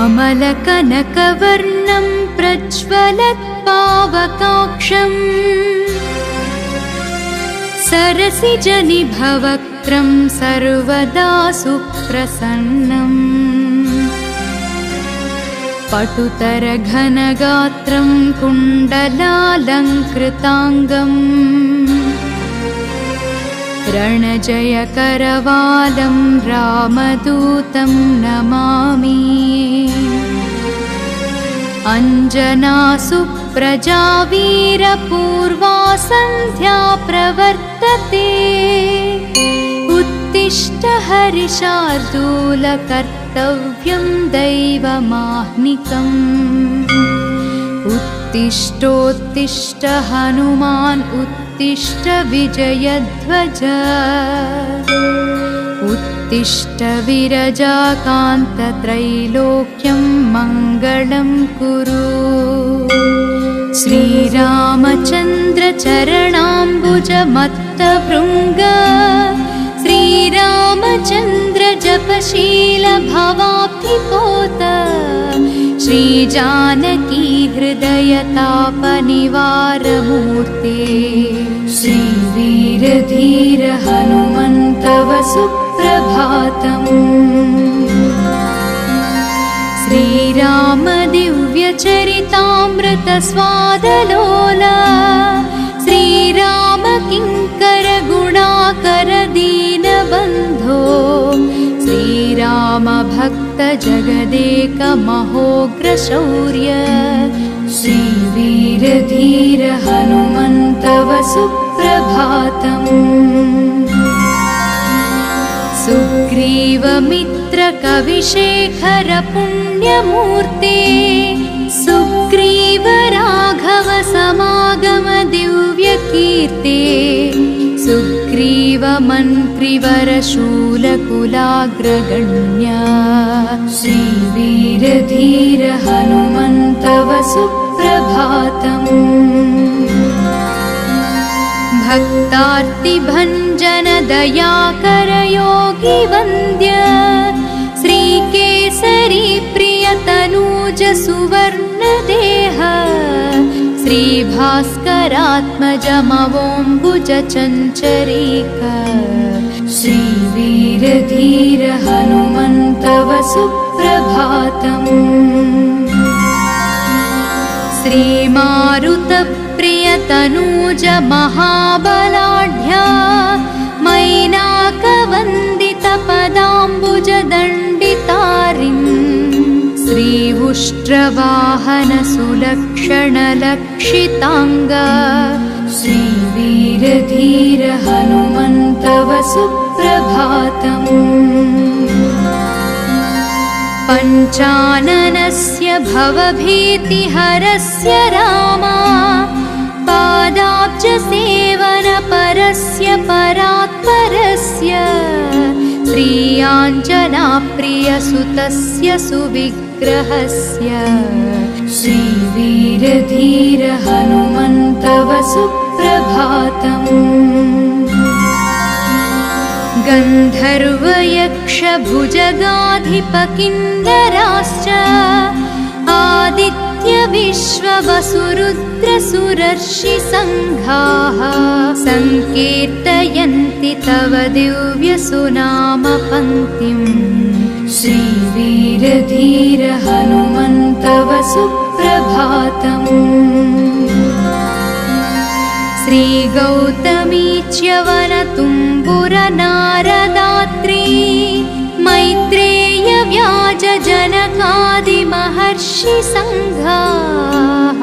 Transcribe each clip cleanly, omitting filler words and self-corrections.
कमलकनकवर्णं प्रज्वलत्पावकाक्षम् सरसिजनिभवक्त्रं सर्वदा सुप्रसन्नम् पटुतरघनगात्रं कुण्डलालङ्कृताङ्गम् रणजयकरवालं रामदूतं नमामि अञ्जनासुप्रजा वीरपूर्वा सन्ध्या प्रवर्तते उत्तिष्ठ हरिशार्दूलकर्तव्यं दैवमाह्निकम् उत्तिष्ठोत्तिष्ठ हनुमान् उत्तिष्ठ विजयध्वज उत्तिष्ठ विरजाकान्तत्रैलोक्यं मङ्गलं कुरु श्रीरामचन्द्र चरणाम्बुजमत्तभृङ्ग श्रीरामचन्द्र जपशील भवाब्धिपोत श्रीजानकी हृदयतापनिवारमूर्ते श्रीवीरधीर हनुमन्तव सुप्रभातम् श्रीराम दिव्यचरितामृतस्वादलोला श्रीराम किङ्कर गुणाकर दीनबन्धो श्रीराम भक्त जगदेक महोग्रशौर्य श्रीवीरधीर हनुमन्तव सुप्रभातम् सुग्रीवमित्र कविशेखर पुण्यमूर्ते सुग्रीव राघव समागम दिव्यकीर्ते सुग्रीव मन्त्रिवर शूलकुलाग्रगण्य श्रीवीरधीर हनुमन्तव सुप्रभातम् भक्तार्तिभञ्जन दयाकर योगी वन्द्य श्रीकेसरी प्रियतनूज सुवर्णदेह श्रीभास्करात्मजमवोऽम्बुज चञ्चरीक श्रीवीरधीर हनुमन्तव सुप्रभातम् श्रीमारुतप्रियतनूज महाबलाढ्या मैनाकवन्दितपदाम्बुजदण्डितारिम् श्रीउष्ट्रवाहन सुलक्षणलक्षिताङ्ग श्रीवीरधीर हनुमन्तव सुप्रभातम् पञ्चाननस्य भवभीतिहरस्य रामा पादाब्जसेवनपरस्य परात्परस्य श्रीयाञ्जनाप्रियसुतस्य सुविग्रहस्य श्रीवीरधीर हनुमन्तव सुप्रभातम् गन्धर्वयक्षभुजगाधिपकिन्नराश्च आदित्यविश्ववसुरुद्रसुरर्षिसङ्घाः सङ्कीर्तयन्ति तव दिव्यसुनामपङ्क्तिम् श्रीवीरधीर हनुमन्तव सुप्रभातम् श्रीगौतमी च्यवनतुम्बुरनारदात्री मैत्रेय व्याजजनकादिमहर्षिसङ्घाः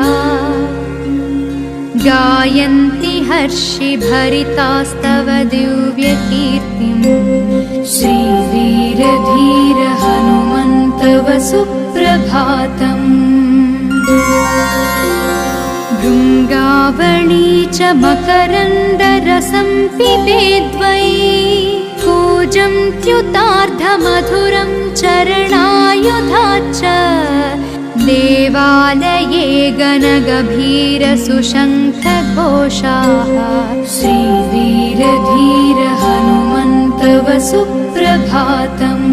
गायन्ति हर्षिभरितास्तव दिव्यकीर्तिम् श्रीवीरधीर हनुमन्तव सुप्रभातम् भृङ्गावळी च मकरन्दरसं पिबेद्वै कूजं त्युतार्धमधुरं चरणायुधाच्च देवालये गणगभीरसुशङ्खघोषाः श्रीवीरधीर हनुमन्तव सुप्रभातम्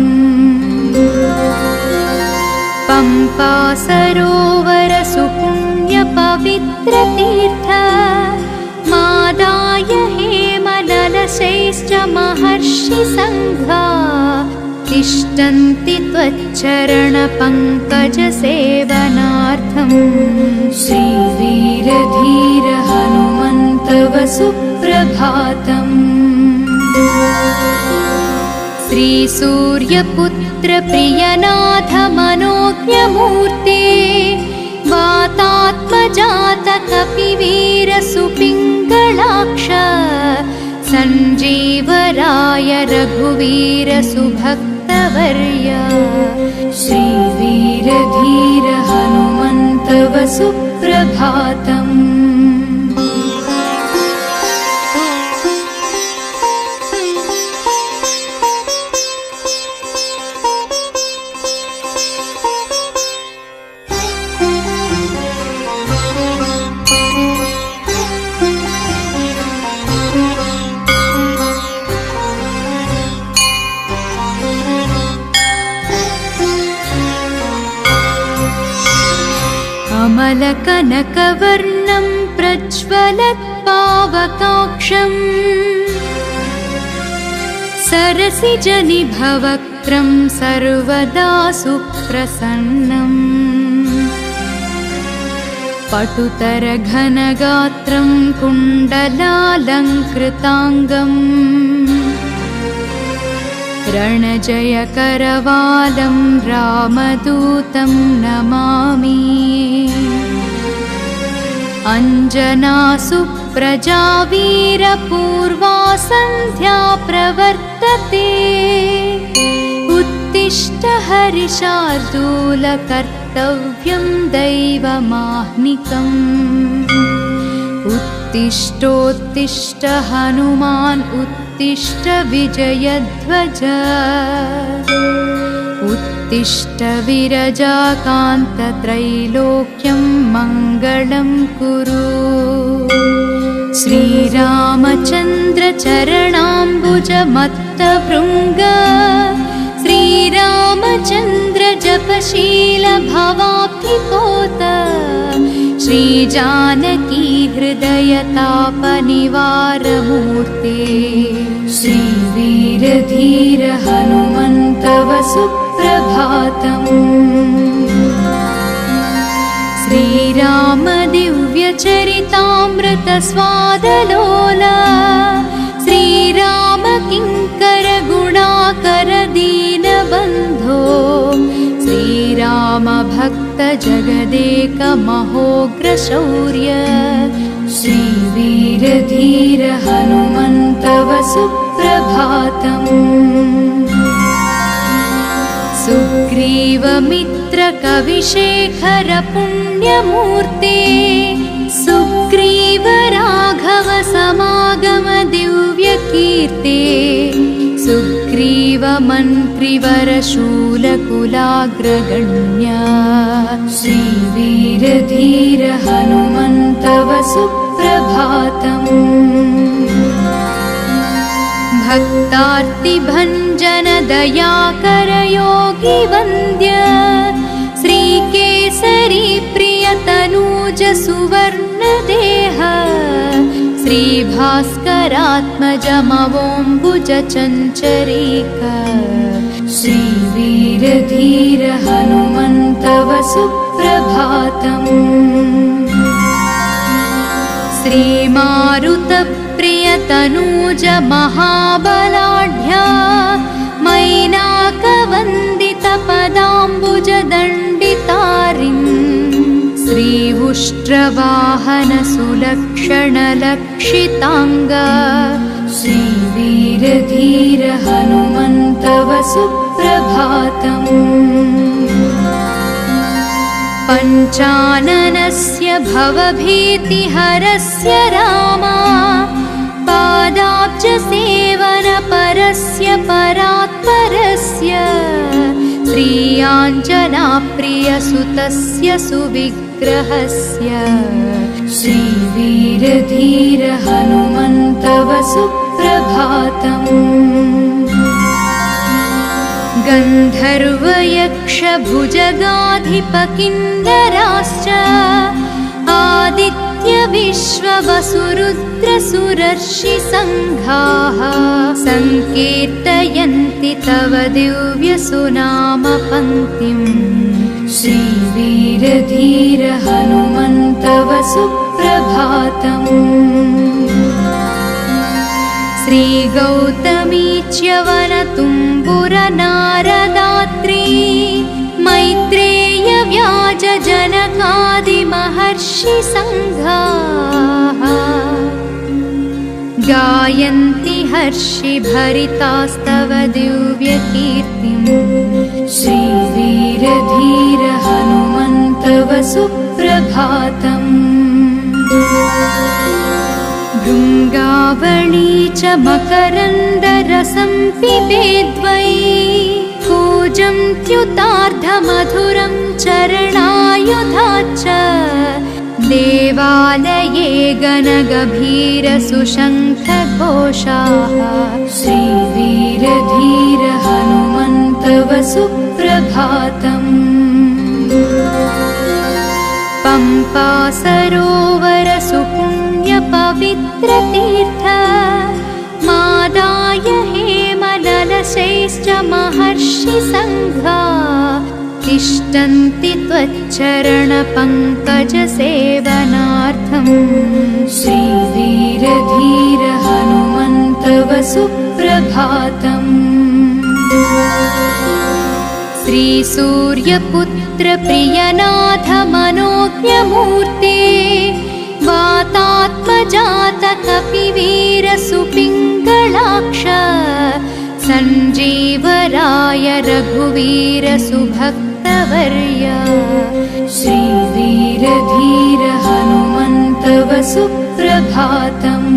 पं पम्पा सरोवर सुपुण्यपवित्रतीर्थ मादाय हेमललशैश्च महर्षिसङ्घा तिष्ठन्ति त्वच्चरणपङ्कजसेवनार्थम् श्रीवीरधीर हनुमन्त तव सुप्रभातम्। श्रीसूर्यपुत्र प्रियनाथ मनोज्ञमूर्ते वातात्मजात कपिवीर सुपिङ्गलाक्ष सञ्जीवराय रघुवीर सुभक्तवर्य श्रीवीरधीर हनुमन्तव सुप्रभातम्। अमलकनकवर्णं प्रज्वलत्पावकाक्षम् सरसिजनिभवक्त्रं सर्वदा सुप्रसन्नम् पटुतरघनगात्रं कुण्डलालङ्कृताङ्गम् रणजयकरवालं रामदूतं नमामि। अञ्जनासुप्रजा वीरपूर्वा सन्ध्या प्रवर्तते उत्तिष्ठ हरिशार्दूल कर्तव्यं दैवमाह्निकम्। उत्तिष्ठोत्तिष्ठ हनुमान् उत्तिष्ठ विजयध्वज उत्तिष्ठ विरजाकान्त त्रैलोक्यं मङ्गलं कुरु। श्रीरामचन्द्र चरणाम्बुज मत्तभृङ्ग श्रीरामचन्द्र जपशील भवाब्धिपोत श्रीजानकी हृदय तापनिवारमूर्ते श्रीवीरधीर हनुमन्तव सुप्रभातम्। श्रीराम दिव्यचरितामृत स्वादलोला श्रीराम किङ्कर गुणाकर दीनबन्धो श्रीराम भक्त जगदेक महोग्र शौर्य श्रीवीरधीर हनुमन्तव सुप्रभातम्। सुग्रीवमित्र कविशेखर पुण्यमूर्ते सुग्रीव राघव समागम दिव्यकीर्ते सुग्रीव मन्त्रिवर शूलकुलाग्रगण्य श्रीवीरधीर हनुमन्तव सुप्रभातम्। भक्तार्तिभञ्जन दयाकर योगी वन्द्य श्रीकेसरी प्रियतनूज सुवर्णदेह श्रीभास्करात्मज मवोऽम्बुज चञ्चरीक श्रीवीरधीर हनुमन्तव सुप्रभातम्। श्रीमारुतप्रियतनूज महाबलाढ्या मैनाकवन्दित पदाम्बुज दण्डितारिन् श्री उष्ट्रवाहन सुलक्षण लक्षिताङ्ग श्रीवीरधीर हनुमन्तव सुप्रभातम्। पञ्चाननस्य भवभीतिहरस्य रामा पादाब्जसेवनपरस्य परात्परस्य श्रीयाञ्जनाप्रियसुतस्य सुविग्रहस्य श्रीवीरधीर हनुमन्तव सुप्रभातम्। गन्धर्वयक्ष भुजगाधिपकिन्नराश्च आदित्य विश्ववसुरुद्रसुरर्षि सङ्घाः सङ्कीर्तयन्ति तव दिव्यसुनाम पङ्क्तिम् श्रीवीरधीर हनुमन्तव सुप्रभातम् श्रीगौतमी च्यवनतुम्बुरनारदात्री मैत्रेय व्याज जनकादिमहर्षि सङ्घाः गायन्ति हर्षिभरितास्तव दिव्यकीर्तिम् श्रीवीरधीर हनुमन्तव सुप्रभातम् भृङ्गावळी च मकरन्दरसं पिबेद्वै कूजं त्युतार्धमधुरं चरणायुधाच्च देवालये गणगभीरसुशङ्खघोषाः श्रीवीरधीर हनुमन्तव सुप्रभातम् पम्पा सरोवर सुपुण्यपवित्रतीर्थ मादाय हेमललशैश्च महर्षि सङ्घा तिष्ठन्ति त्वच्चरणपङ्कजसेवनार्थम् श्रीवीरधीर हनुमन्तव सुप्रभातम् श्रीसूर्यपुत्र प्रियनाथ मनोज्ञमूर्ते वातात्मजात कपिवीर सुपिङ्गलाक्ष सञ्जीवराय रघुवीर सुभक्तवर्य श्रीवीरधीर हनुमन्तव सुप्रभातम्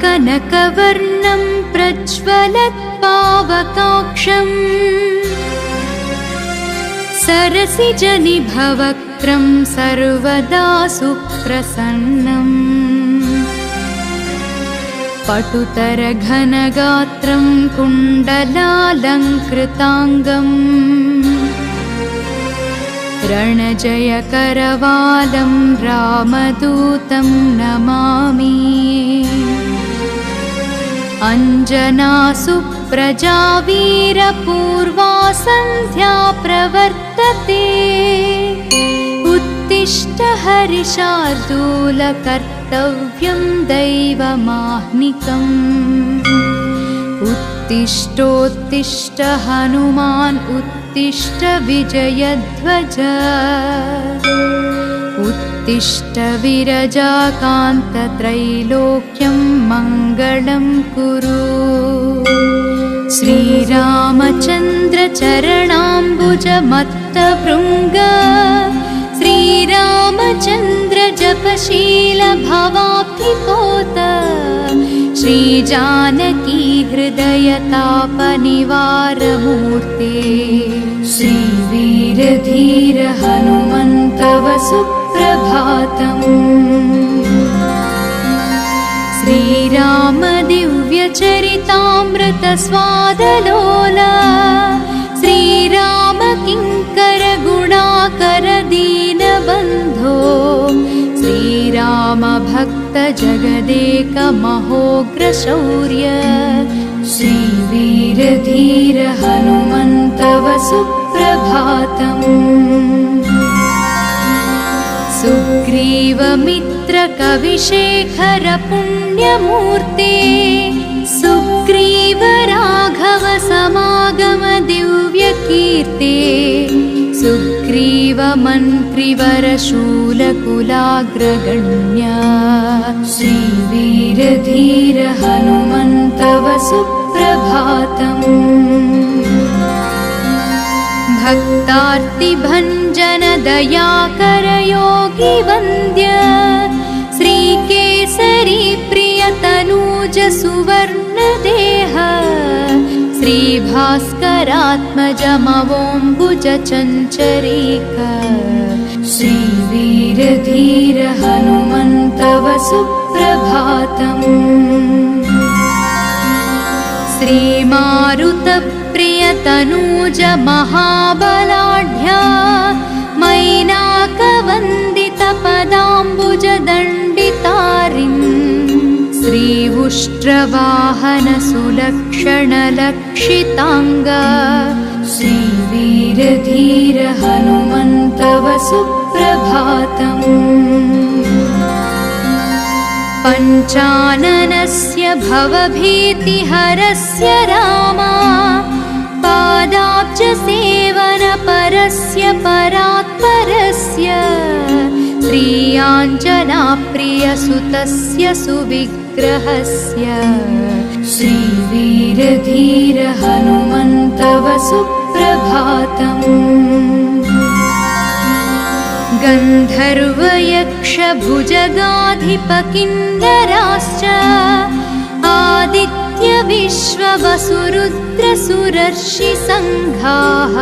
कनकवर्णं प्रज्वलत्पावकाक्षम् सरसिजनिभवक्त्रं सर्वदा सुप्रसन्नम् पटुतरघनगात्रं कुण्डलालङ्कृताङ्गम् रणजयकरवालं रामदूतं नमामि अञ्जनासुप्रजा वीरपूर्वा सन्ध्या प्रवर्तते उत्तिष्ठ हरिशार्दूल कर्तव्यं दैवमाह्निकम् उत्तिष्ठोत्तिष्ठ हनुमान् उत्तिष्ठ विजयध्वज उत्तिष्ठ विरजाकान्तत्रैलोक्यं मङ्गलं कुरु श्रीरामचन्द्र चरणाम्बुजमत्तभृङ्ग श्रीरामचन्द्र जपशील भवाब्धिपोत श्रीजानकी हृदयतापनिवारमूर्ते श्रीवीरधीर हनुमन्तव सुप्रभातम् श्रीराम दिव्यचरितामृत स्वादलोला श्रीराम किङ्कर गुणाकर दीनबन्धो श्रीराम भक्त जगदेक महोग्रशौर्य श्रीवीरधीर हनुमन्तव सुप्रभातम् सुग्रीवमित्र कविशेखर पुण्यमूर्ते सुग्रीव राघव समागम दिव्यकीर्ते सुग्रीव मन्त्रिवर शूलकुलाग्रगण्य श्रीवीरधीर हनुमन्तव सुप्रभातम् भक्तार्तिभञ्जन दयाकर योगी वन्द्य श्रीकेसरी प्रियतनूज सुवर्णदेह श्रीभास्करात्मजमवोऽम्बुज चञ्चरीक श्रीवीरधीर हनुमन्तव सुप्रभातम्। श्रीमारुतप्रियतनूज महाबलाढ्या मैनाकवन्दितपदाम्बुज दण्डितारिन् श्रीवुष्ट्रवाहन सुलक्षणलक्षिताङ्ग श्रीवीरधीर हनुमन्तव सुप्रभातम्। पञ्चाननस्य भवभीतिहरस्य रामा पादाब्जसेवनपरस्य परात्परस्य श्रीयाञ्जनाप्रियसुतस्य सुविग्रहस्य श्रीवीरधीर हनुमन्तव सुप्रभातम्। गन्धर्वयक्षभुजगाधिपकिन्नराश्च आदित्यविश्ववसुरुद्रसुरर्षिसङ्घाः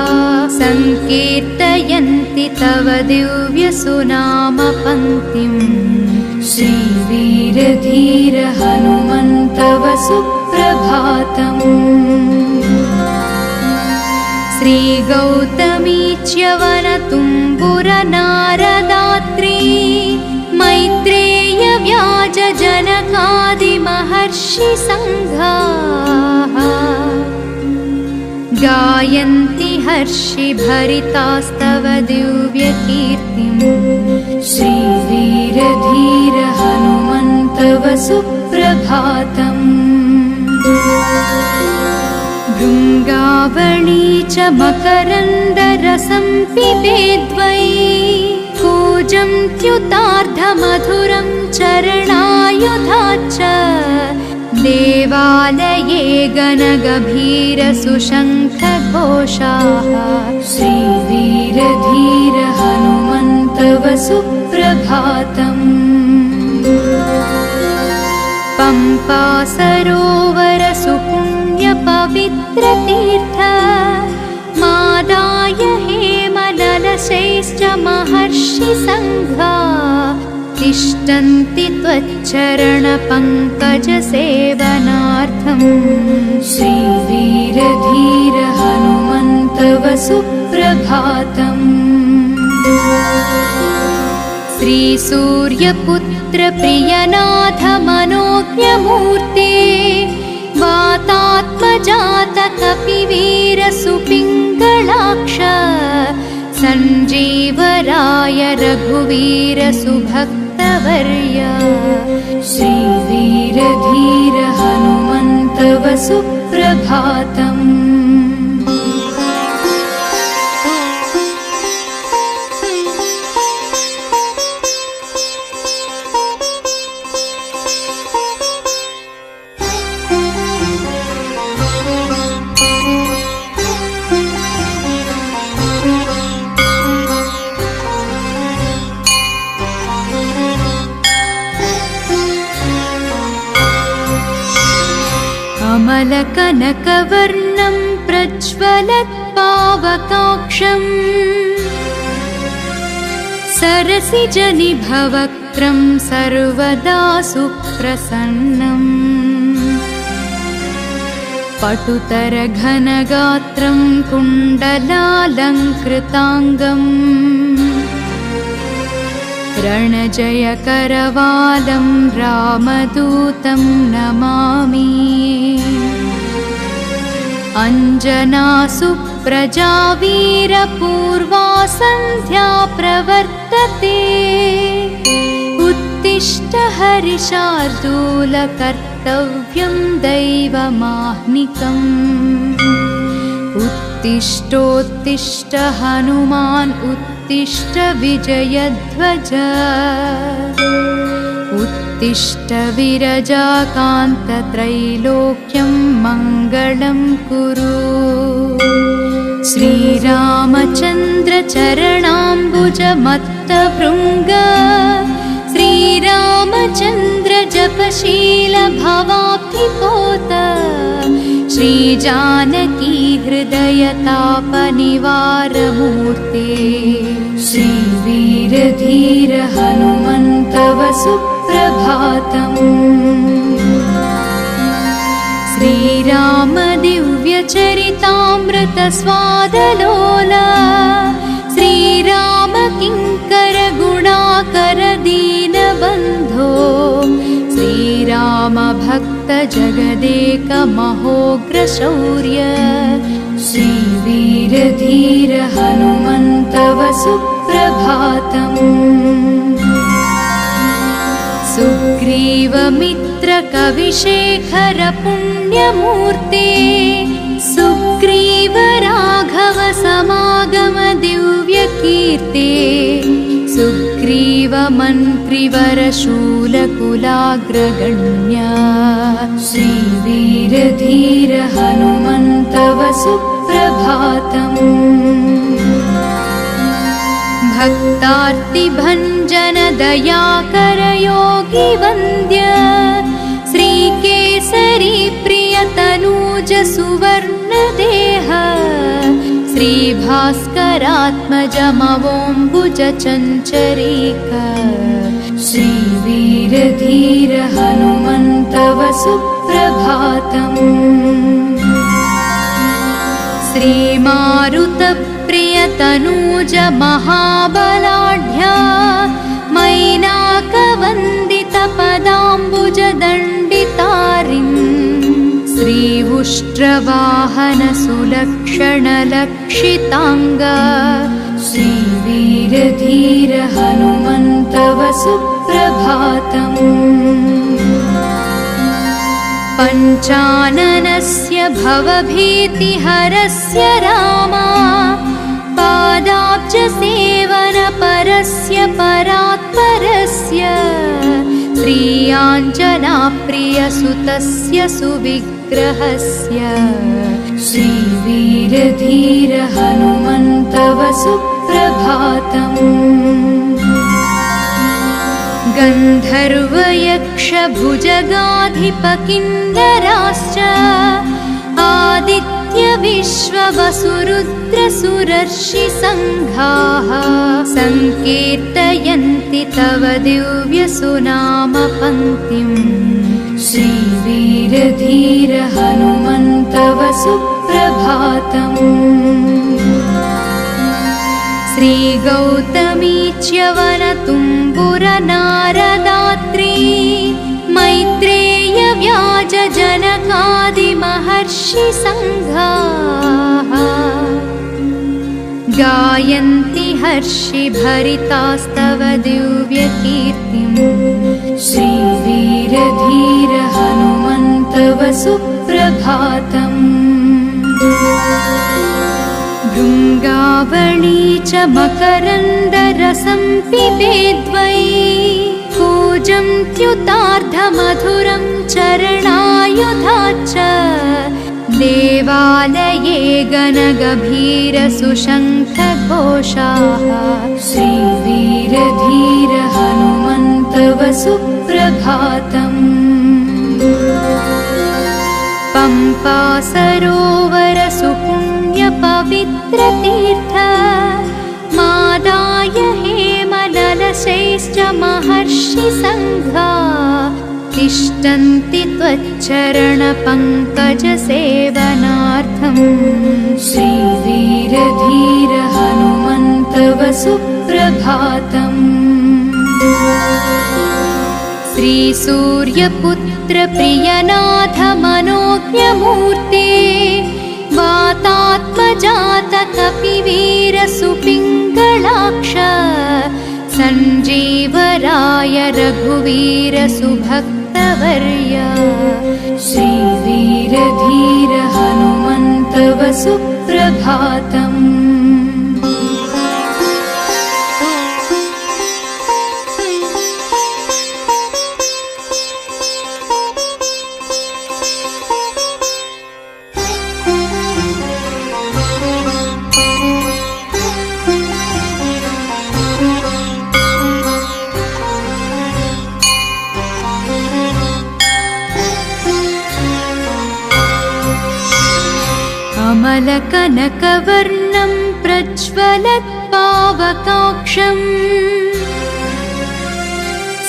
सङ्कीर्तयन्ति तव दिव्यसुनामपङ्क्तिम् श्रीवीरधीर हनुमन्तव सुप्रभातम्। श्रीगौतमी च्यवनतुम्बुरनारदात्री मैत्रेय व्याजजनकादिमहर्षिसङ्घाः गायन्ति हर्षिभरितास्तव दिव्यकीर्तिम् श्रीवीरधीर हनुमन्तव सुप्रभातम्। भृङ्गावळी च मकरन्दरसं पिबेद्वै कूजं त्युतार्धमधुरं चरणायुधा च देवालये गणगभीरसुशङ्खघोषाः श्रीवीरधीर हनुमन्तव सुप्रभातम्। पम्पा सरोवर सुपुण्यपवित्रतीर्थ मादाय हेमललशैश्च महर्षिसङ्घा तिष्ठन्ति त्वच्चरणपङ्कजसेवनार्थम् श्रीवीरधीर हनुमन्तव सुप्रभातम्। श्रीसूर्यपुत्र प्रियनाथ मनोज्ञमूर्ते वातात्मजात कपिवीर सुपिङ्गलाक्ष सञ्जीवराय रघुवीर सुभक्तवर्य श्रीवीरधीर हनुमन्तव सुप्रभातम्। अमलकनकवर्णं प्रज्वलत्पावकाक्षम् सरसिजनिभवक्त्रं सर्वदा सुप्रसन्नम् पटुतरघनगात्रं कुण्डलालङ्कृताङ्गम् रणजयकरवालं रामदूतं नमामि। अञ्जनासुप्रजा वीरपूर्वा सन्ध्या प्रवर्तते उत्तिष्ठ हरिशार्दूल कर्तव्यं दैवमाह्निकम् उत्तिष्ठोत्तिष्ठ हनुमान् उत्तिष्ठ विजयध्वज उत्तिष्ठ विरजाकान्त त्रैलोक्यं मङ्गलं कुरु श्रीरामचन्द्र चरणाम्बुजमत्तभृङ्ग श्रीरामचन्द्र जपशील भवाब्धिपोत श्रीजानकी हृदयतापनिवारमूर्ते श्रीवीरधीर हनुमन्तव सुप्रभातम् श्रीराम दिव्यचरितामृत स्वादलोला श्रीराम किङ्कर गुणाकर दीनबन्धो श्रीराम भक्त जगदेक महोग्र शौर्य श्रीवीरधीर हनुमन्तव सुप्रभातम् सुग्रीवमित्र कविशेखर पुण्यमूर्ते सुग्रीव राघव समागम दिव्यकीर्ते सुग्रीव मन्त्रिवर शूलकुलाग्रगण्या श्रीवीरधीर हनुमन्तव सुप्रभातम् भक्तार्तिभञ्जन दयाकर योगी वन्द्य श्रीकेसरी प्रियतनूज सुवर्णदेह श्रीभास्करात्मजमवोऽम्बुज चञ्चरीक श्रीवीरधीर हनुमन्तव सुप्रभातम् श्रीमारुतप्रियतनूज महाबलाढ्या मैनाकवन्दित पदाम्बुजदण्डितारिन् श्रीवुष्ट्रवाहन सुलक्षण लक्षिताङ्ग श्रीवीरधीर हनुमन्तव सुप्रभातम् पञ्चाननस्य भवभीतिहरस्य रामा पादाब्जसेवनपरस्य परात्परस्य श्रीयाञ्जनाप्रियसुतस्य सुविग्रहस्य श्रीवीरधीर हनुमन्तव सुप्रभातम् गन्धर्वयक्षभुजगाधिपकिन्नराश्च आदित्यविश्ववसुरुद्रसुरर्षिसङ्घाः सङ्कीर्तयन्ति तव दिव्यसुनामपङ्क्तिम् श्रीवीरधीर हनुमन्तव सुप्रभातम् श्रीगौतमी च्यवनतुम्बुरनारदात्री मैत्रेय व्याज जनकादिमहर्षि सङ्घाः गायन्ति हर्षिभरितास्तव दिव्यकीर्तिम् श्रीवीरधीर हनुमन्तव सुप्रभातम् भृङ्गावळी च मकरन्दरसं पिबेद्वै कूजं त्युतार्धमधुरं चरणायुधाच्च देवालये गणगभीरसुशङ्खघोषाः श्रीवीरधीर हनुमन्तव सुप्रभातम् पम्पा सरोवर सुपुण्यपवित्रतीर्थ मादाय हेमललशैश्च महर्षि सङ्घा तिष्ठन्ति त्वच्चरणपङ्कजसेवनार्थम् श्रीवीरधीर हनुमन्तव सुप्रभातम् श्रीसूर्यपुत्र प्रियनाथ मनोज्ञमूर्ते वातात्मजात कपिवीर सुपिङ्गलाक्ष सञ्जीवराय रघुवीर सुभक्तवर्य श्रीवीरधीर हनुमन्तव सुप्रभातम् श्यामलकनकवर्णं प्रज्वलत्पावकाक्षम्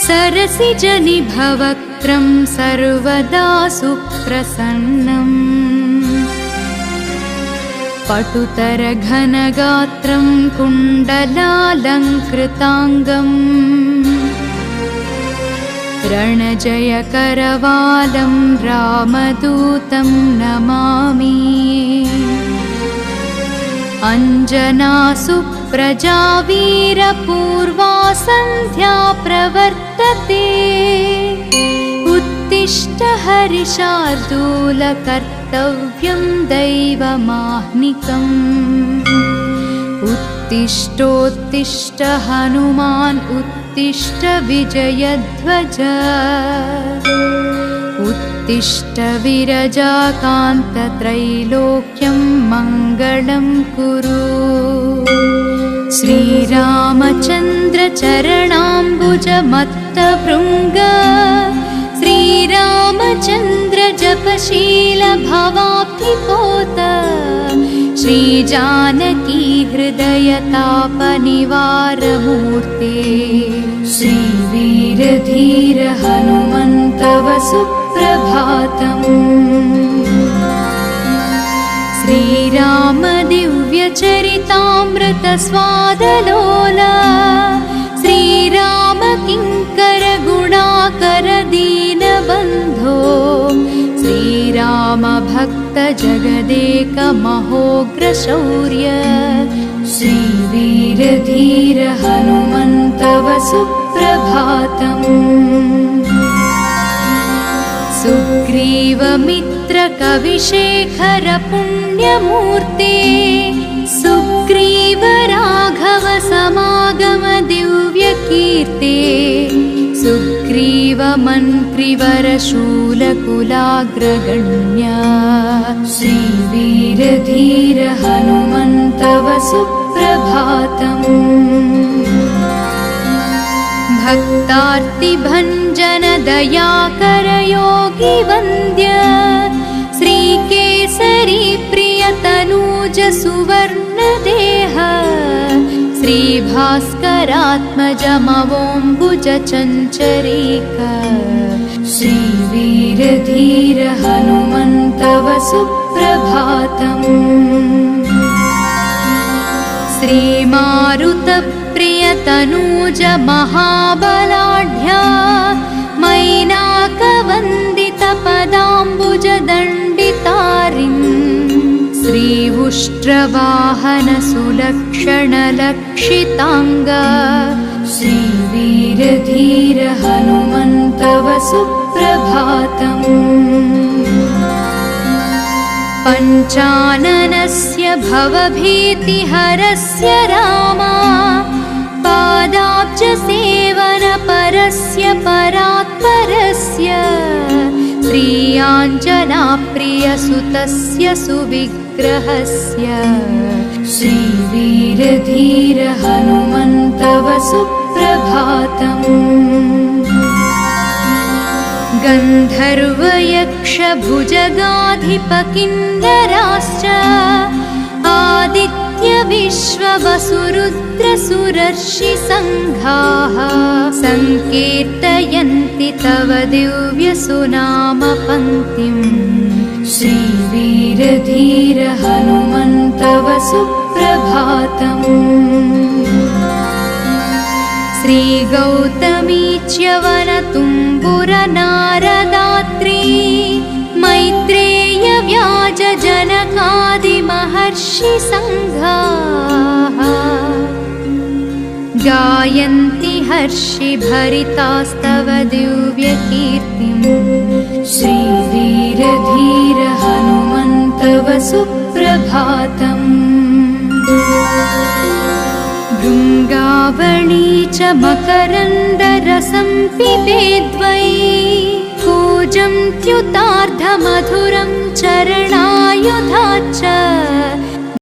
सरसिजनिभवक्त्रं सर्वदा सुप्रसन्नम् पटुतरघनगात्रं कुण्डलालङ्कृताङ्गम् रणजयकरवालं रामदूतं नमामि अञ्जनासुप्रजा वीरपूर्वा सन्ध्या प्रवर्तते उत्तिष्ठ हरिशार्दूल कर्तव्यं दैवमाह्निकम् उत्तिष्ठोत्तिष्ठ हनुमान् उत्तिष्ठ विजयध्वज उत्तिष्ठ विरजाकान्तत्रैलोक्यं मङ्गलं कुरु श्रीरामचन्द्र चरणाम्बुजमत्तभृङ्ग श्रीरामचन्द्र जपशील भवाब्धिपोत श्रीजानकी हृदयतापनिवारमूर्ते श्रीवीरधीर हनुमन्तव सुप्रभातम् श्रीराम दिव्यचरितामृत स्वादलोला श्रीराम किङ्कर गुणाकर दीनबन्धो श्रीराम भक्त जगदेक महोग्र शौर्य श्रीवीरधीर हनुमन्तव सुप्रभातम् सुग्रीवमित्र कविशेखर पुण्यमूर्ते सुग्रीव राघव समागम दिव्यकीर्ते सुग्रीव मन्त्रिवर शूलकुलाग्रगण्य श्रीवीरधीर हनुमन्तव सुप्रभातम् भक्तार्तिभञ्जन दयाकर योगी वन्द्य श्रीकेसरी प्रियतनूज सुवर्णदेह श्रीभास्करात्मजमवोऽम्बुज चञ्चरीक श्रीवीरधीर हनुमन्तव सुप्रभातम् श्रीमारुतप्रियतनूज महाबलाढ्या मैनाकवन्दितपदाम्बुजदण्डितारिन् श्रीउष्ट्रवाहन सुलक्षणलक्षिताङ्ग श्रीवीरधीर हनुमन्तव सुप्रभातम् पञ्चाननस्य भवभीतिहरस्य रामा पादाब्जसेवनपरस्य परात्परस्य श्रीयाञ्जनाप्रियसुतस्य सुविग्रहस्य श्रीवीरधीर हनुमन्तव सुप्रभातम् गन्धर्वयक्षभुजगाधिपकिन्नराश्च आदित्यविश्ववसुरुद्रसुरर्षिसङ्घाः सङ्कीर्तयन्ति तव दिव्यसुनामपङ्क्तिम् श्रीवीरधीर हनुमन्तव सुप्रभातम् श्रीगौतमी च्यवनतुम्बुरनारदात्री मैत्रेय व्याजजनकादिमहर्षिसङ्घाः गायन्ति हर्षिभरितास्तव दिव्यकीर्तिम् श्रीवीरधीर हनुमन्तव सुप्रभातम् भृङ्गावळी च मकरन्दरसं पिबेद्वै कूजन्त्युतार्धमधुरं चरणायुधा च